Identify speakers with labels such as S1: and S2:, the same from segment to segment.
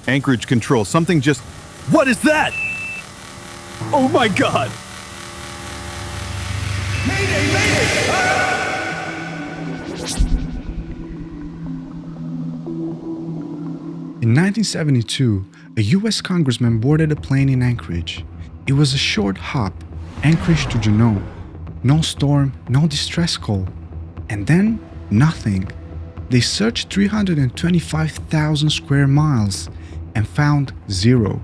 S1: Anchorage control, something just... What is that? Oh my god!
S2: Mayday! Mayday! Ah!
S3: In 1972, a US congressman boarded a plane in Anchorage. It was a short hop, Anchorage to Juneau. No storm, no distress call. And then, nothing. They searched 325,000 square miles and found zero.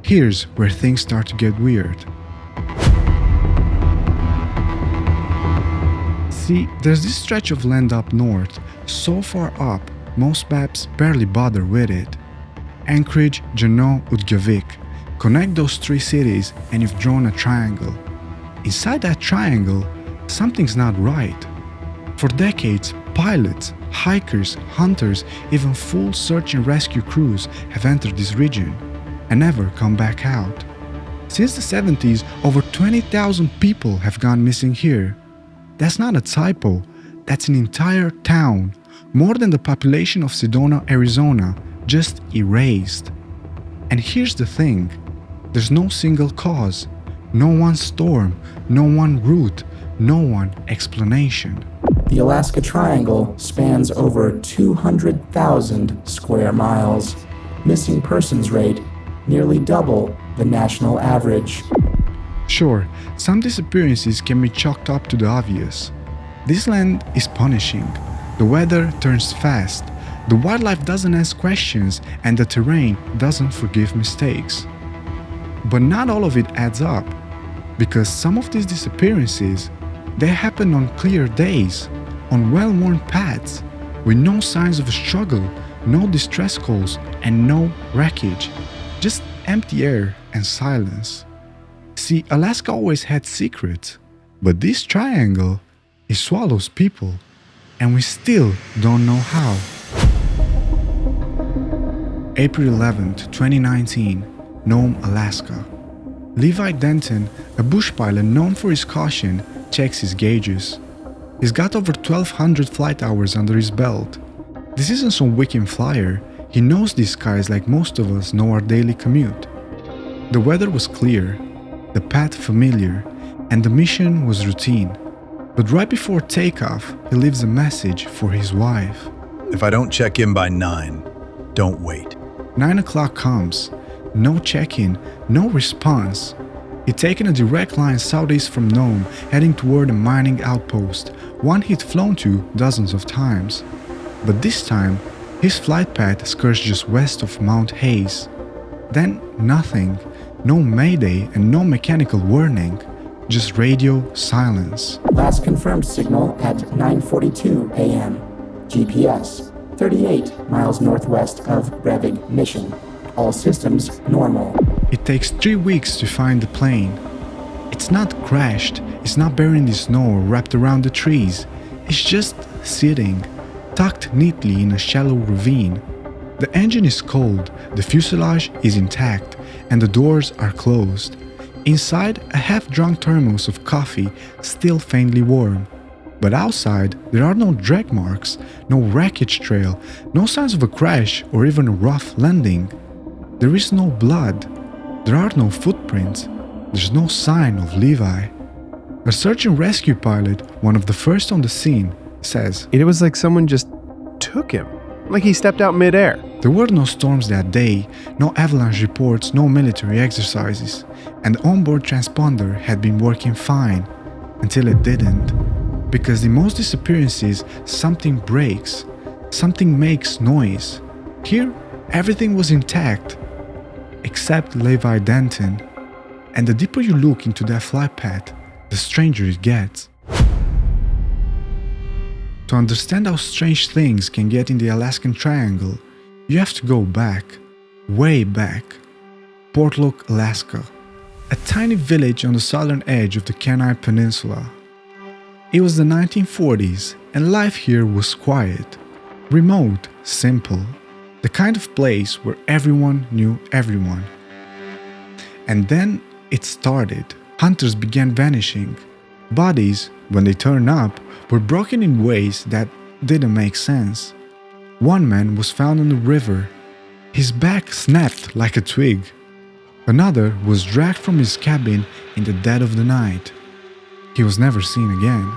S3: Here's where things start to get weird. See, there's this stretch of land up north, so far up, most maps barely bother with it. Anchorage, Juneau, Utqiagvik. Connect those three cities and you've drawn a triangle. Inside that triangle, something's not right. For decades, pilots, hikers, hunters, even full search and rescue crews have entered this region and never come back out. Since the 70s, over 20,000 people have gone missing here. That's not a typo, that's an entire town, more than the population of Sedona, Arizona, just erased. And here's the thing, there's no single cause, no one storm, no one route, no one explanation.
S4: The Alaska Triangle spans over 200,000 square miles. Missing persons rate nearly double the national average.
S3: Sure, some disappearances can be chalked up to the obvious. This land is punishing. The weather turns fast. The wildlife doesn't ask questions and the terrain doesn't forgive mistakes. But not all of it adds up, because some of these disappearances, they happen on clear days, on well-worn paths, with no signs of a struggle, no distress calls, and no wreckage, just empty air and silence. See, Alaska always had secrets, but this triangle, it swallows people, and we still don't know how. April 11th, 2019, Nome, Alaska. Levi Denton, a bush pilot known for his caution, checks his gauges. He's got over 1,200 flight hours under his belt. This isn't some weekend flyer, he knows these skies like most of us know our daily commute. The weather was clear, the path familiar, and the mission was routine. But right before takeoff, he leaves a message for his wife.
S5: If I don't check in by 9, don't wait.
S3: 9 o'clock comes. No check-in, no response. He'd taken a direct line southeast from Nome, heading toward a mining outpost, one he'd flown to dozens of times. But this time, his flight path skirts just west of Mount Hayes. Then nothing. No mayday and no mechanical warning. Just radio silence.
S4: Last confirmed signal at 9:42 a.m. GPS 38 miles northwest of Brevig Mission. All systems normal.
S3: It takes 3 weeks to find the plane. It's not crashed, it's not buried in the snow or wrapped around the trees. It's just sitting, tucked neatly in a shallow ravine. The engine is cold, the fuselage is intact, and the doors are closed. Inside, a half-drunk thermos of coffee, still faintly warm. But outside, there are no drag marks, no wreckage trail, no signs of a crash or even a rough landing. There is no blood. There are no footprints. There's no sign of Levi. A search and rescue pilot, one of the first on the scene, says,
S6: It was like someone just took him, like he stepped out midair.
S3: There were no storms that day, no avalanche reports, no military exercises, and the onboard transponder had been working fine until it didn't. Because in most disappearances, something breaks, something makes noise. Here, everything was intact, except Levi Denton. And the deeper you look into that flight path, the stranger it gets. To understand how strange things can get in the Alaskan Triangle, you have to go back, way back. Portlock, Alaska, a tiny village on the southern edge of the Kenai Peninsula. It was the 1940s, and life here was quiet, remote, simple, the kind of place where everyone knew everyone. And then it started. Hunters began vanishing. Bodies, when they turned up, were broken in ways that didn't make sense. One man was found in the river. His back snapped like a twig. Another was dragged from his cabin in the dead of the night. He was never seen again.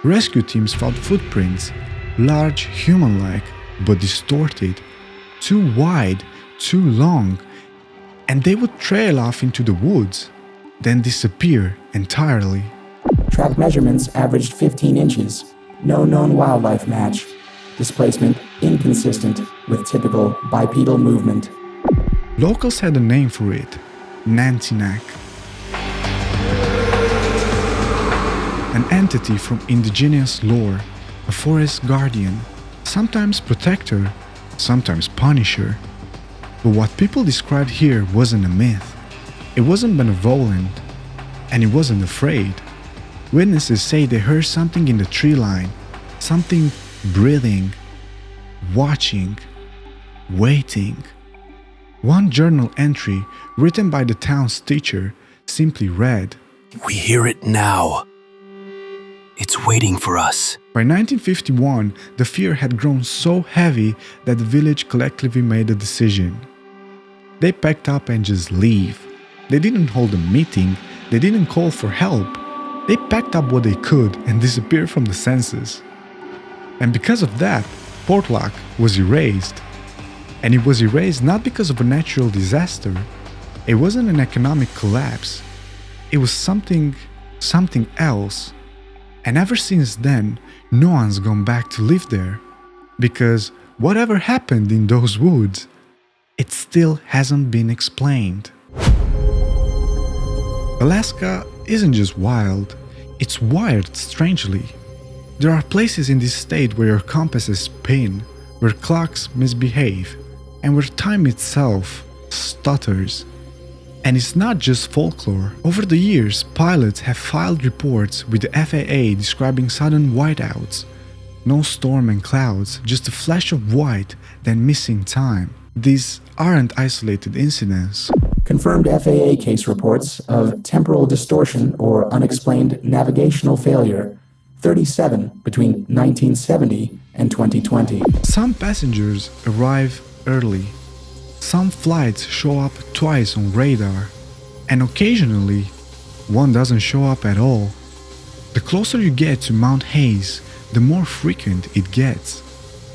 S3: Rescue teams found footprints, large, human-like, but distorted, too wide, too long, and they would trail off into the woods, then disappear entirely.
S4: Track measurements averaged 15 inches. No known wildlife match. Displacement inconsistent with typical bipedal movement.
S3: Locals had a name for it, Nantinak. An entity from indigenous lore, a forest guardian, sometimes protector, sometimes punisher. But what people described here wasn't a myth. It wasn't benevolent, and it wasn't afraid. Witnesses say they heard something in the tree line, something breathing, watching, waiting. One journal entry, written by the town's teacher, simply read,
S7: "We hear it now. It's waiting for us."
S3: By 1951, the fear had grown so heavy that the village collectively made a decision. They packed up and just leave. They didn't hold a meeting, they didn't call for help. They packed up what they could and disappeared from the census. And because of that, Portlock was erased. And it was erased not because of a natural disaster. It wasn't an economic collapse. It was something else. And ever since then, no one's gone back to live there. Because whatever happened in those woods, it still hasn't been explained. Alaska isn't just wild, it's wired strangely. There are places in this state where your compasses spin, where clocks misbehave, and where time itself stutters. And it's not just folklore. Over the years, pilots have filed reports with the FAA describing sudden whiteouts. No storm and clouds, just a flash of white, then missing time. These aren't isolated incidents.
S4: Confirmed FAA case reports of temporal distortion or unexplained navigational failure, 37 between 1970 and 2020.
S3: Some passengers arrive early. Some flights show up twice on radar, and occasionally, one doesn't show up at all. The closer you get to Mount Hayes, the more frequent it gets.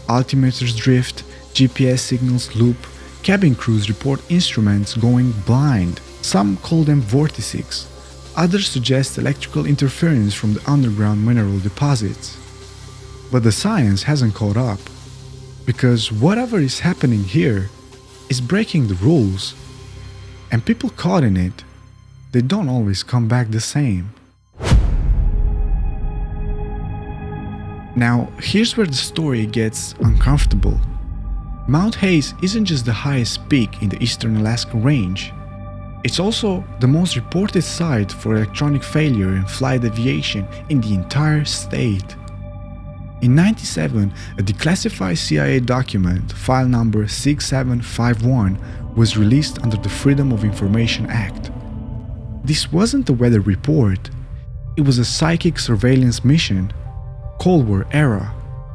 S3: Altimeters drift, GPS signals loop, cabin crews report instruments going blind. Some call them vortices. Others suggest electrical interference from the underground mineral deposits. But the science hasn't caught up, because whatever is happening here is breaking the rules, and people caught in it, they don't always come back the same. Now, here's where the story gets uncomfortable. Mount Hayes isn't just the highest peak in the eastern Alaska Range. It's also the most reported site for electronic failure in flight aviation in the entire state. In 1997, a declassified CIA document, file number 6751, was released under the Freedom of Information Act. This wasn't a weather report, it was a psychic surveillance mission, Cold War era,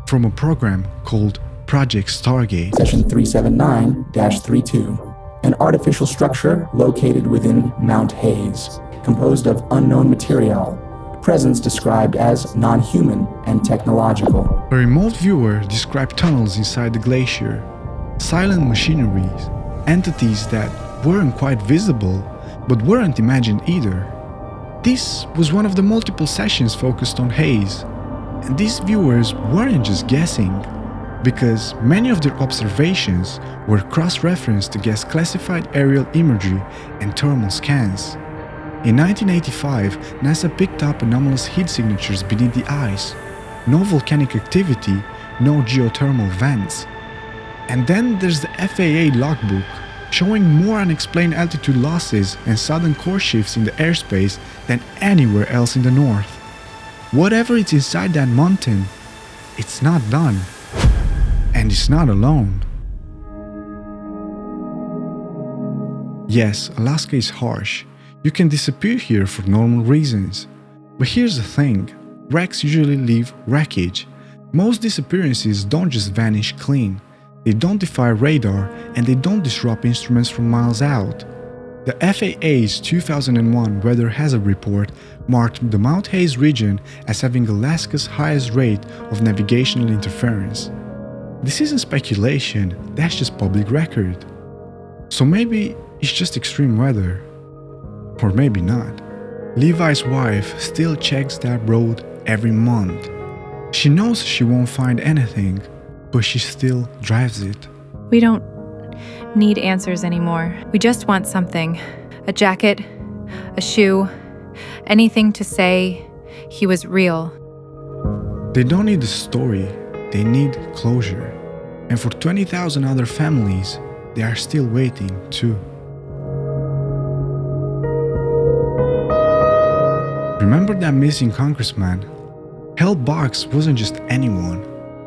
S3: from a program called Project Stargate.
S4: Section 379-32. An artificial structure located within Mount Hayes, composed of unknown material. Presence described as non-human and technological.
S3: A remote viewer described tunnels inside the glacier, silent machineries, entities that weren't quite visible but weren't imagined either. This was one of the multiple sessions focused on Hayes, and these viewers weren't just guessing, because many of their observations were cross-referenced against classified aerial imagery and thermal scans. In 1985, NASA picked up anomalous heat signatures beneath the ice, no volcanic activity, no geothermal vents. And then there's the FAA logbook, showing more unexplained altitude losses and sudden course shifts in the airspace than anywhere else in the north. Whatever is inside that mountain, it's not done. And it's not alone. Yes, Alaska is harsh. You can disappear here for normal reasons. But here's the thing, wrecks usually leave wreckage. Most disappearances don't just vanish clean. They don't defy radar and they don't disrupt instruments from miles out. The FAA's 2001 Weather Hazard Report marked the Mount Hayes region as having Alaska's highest rate of navigational interference. This isn't speculation, that's just public record. So maybe it's just extreme weather. Or maybe not. Levi's wife still checks that road every month. She knows she won't find anything, but she still drives it.
S8: We don't need answers anymore. We just want something. A jacket, a shoe, anything to say he was real.
S3: They don't need a story, they need closure. And for 20,000 other families, they are still waiting too. Remember that missing congressman? Hal Box wasn't just anyone.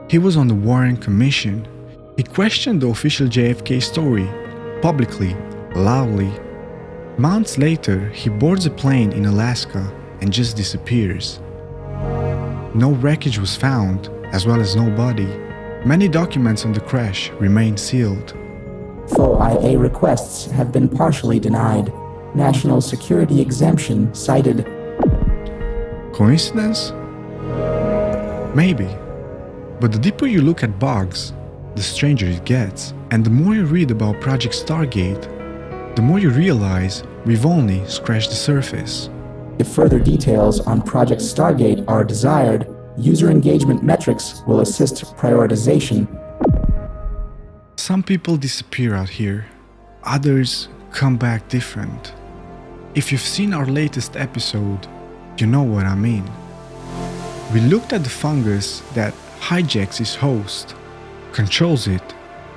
S3: He was on the Warren Commission. He questioned the official JFK story, publicly, loudly. Months later, he boards a plane in Alaska and just disappears. No wreckage was found, as well as no body. Many documents on the crash remain sealed.
S4: Full IA requests have been partially denied. National security exemption cited.
S3: Coincidence? Maybe. But the deeper you look at Boggs, the stranger it gets. And the more you read about Project Stargate, the more you realize we've only scratched the surface.
S4: If further details on Project Stargate are desired, user engagement metrics will assist prioritization.
S3: Some people disappear out here, others come back different. If you've seen our latest episode, you know what I mean. We looked at the fungus that hijacks its host, controls it,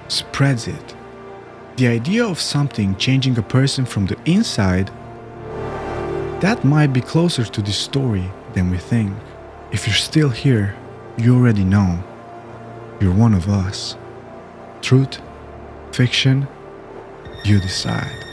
S3: spreads it. The idea of something changing a person from the inside, that might be closer to this story than we think. If you're still here, you already know. You're one of us. Truth, fiction, you decide.